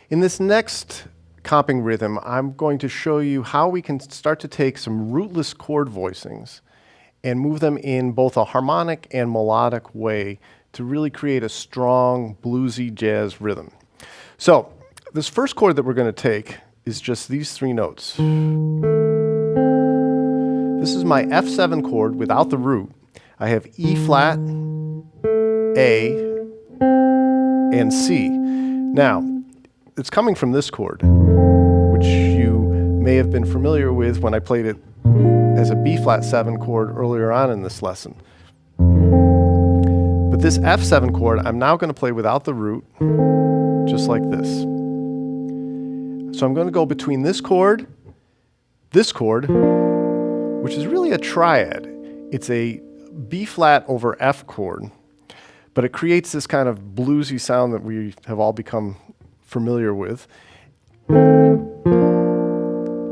In this next comping rhythm, I'm going to show you how we can start to take some rootless chord voicings and move them in both a harmonic and melodic way to really create a strong bluesy jazz rhythm. So this first chord that we're going to take is just these three notes. This is my F7 chord without the root. I have E flat, A, and C. Now, it's coming from this chord, which you may have been familiar with when I played it as a B flat 7 chord earlier on in this lesson. But this F7 chord, I'm now going to play without the root, just like this. So I'm going to go between this chord, which is really a triad. It's a B flat over F chord, but it creates this kind of bluesy sound that we have all become familiar with. And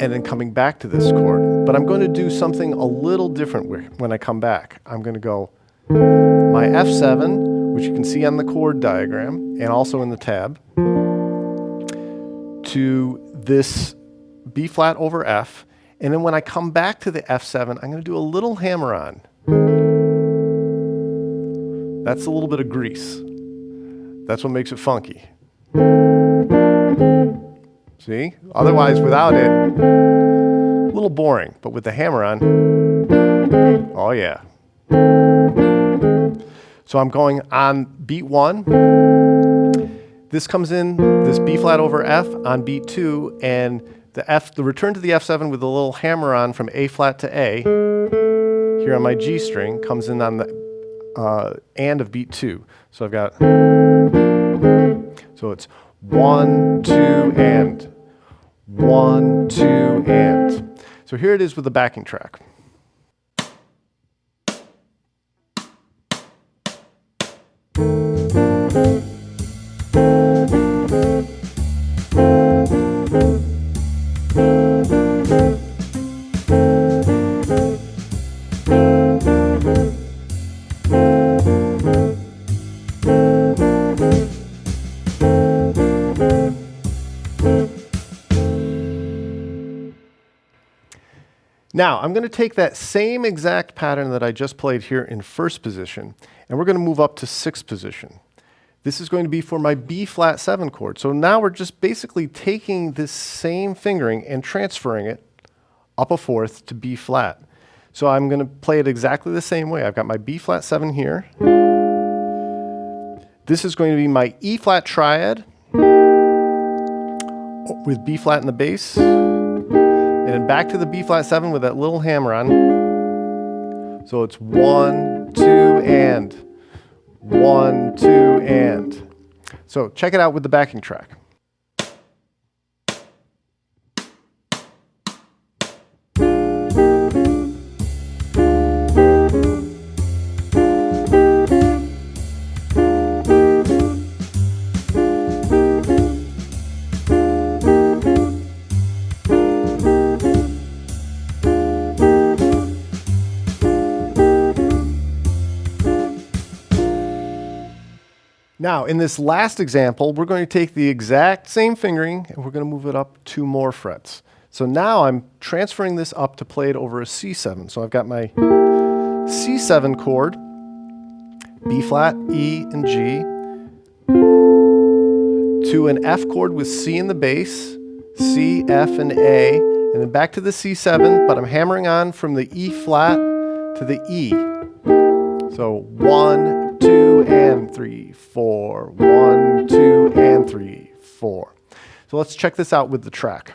then coming back to this chord. But I'm going to do something a little different when I come back. I'm going to go my F7, which you can see on the chord diagram and also in the tab, to this B flat over F. And then when I come back to the F7, I'm going to do a little hammer-on. That's a little bit of grease. That's what makes it funky. See? Otherwise, without it, a little boring. But with the hammer-on, oh yeah. So I'm going on beat 1. This comes in, this B flat over F on beat 2, and the return to the F7 with a little hammer-on from A flat to A, here on my G string, comes in on the and of beat 2. So I've got, so it's 1, 2, and 1, 2, and. So here it is with the backing track. Now, I'm going to take that same exact pattern that I just played here in first position, and we're going to move up to sixth position. This is going to be for my B flat 7 chord. So now we're just basically taking this same fingering and transferring it up a fourth to B flat. So I'm going to play it exactly the same way. I've got my B flat 7 here. This is going to be my E flat triad with B flat in the bass. And then back to the B flat 7 with that little hammer-on. So it's 1, 2, and 1, 2, and. So check it out with the backing track. Now, in this last example, we're going to take the exact same fingering and we're going to move it up 2 more frets. So now I'm transferring this up to play it over a C7. So I've got my C7 chord, B flat, E, and G, to an F chord with C in the bass, C, F, and A, and then back to the C7, but I'm hammering on from the E flat to the E. So 1, 2, and 3, 4. 1, 2, and 3, 4. So let's check this out with the track.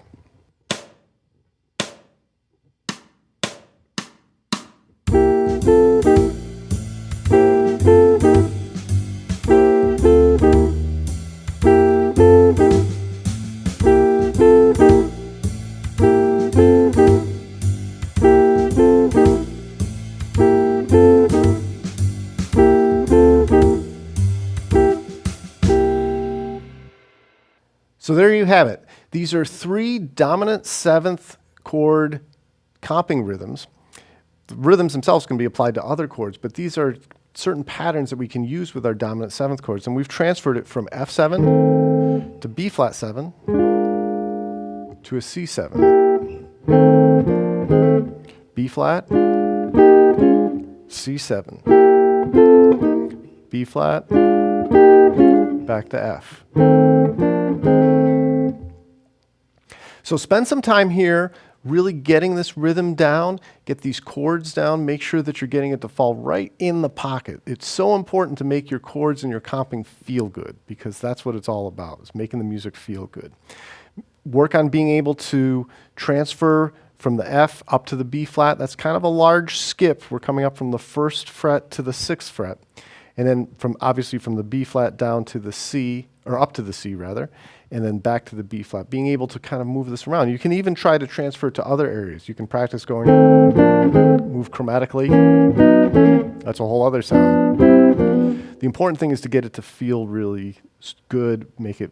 So there you have it. These are 3 dominant 7th chord comping rhythms. The rhythms themselves can be applied to other chords, but these are certain patterns that we can use with our dominant seventh chords, and we've transferred it from F7 to B flat 7 to a C7. B flat, C7, B flat, back to F. So spend some time here really getting this rhythm down, get these chords down, make sure that you're getting it to fall right in the pocket. It's so important to make your chords and your comping feel good, because that's what it's all about, is making the music feel good. Work on being able to transfer from the F up to the B flat. That's kind of a large skip. We're coming up from the 1st fret to the 6th fret. And then obviously from the B flat down to the C, or up to the C rather, and then back to the B flat, being able to kind of move this around. You can even try to transfer it to other areas. You can practice going, move chromatically. That's a whole other sound. The important thing is to get it to feel really good, make it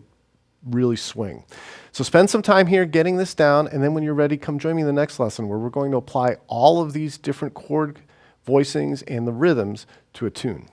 really swing. So spend some time here getting this down, and then when you're ready, come join me in the next lesson where we're going to apply all of these different chord voicings and the rhythms to a tune.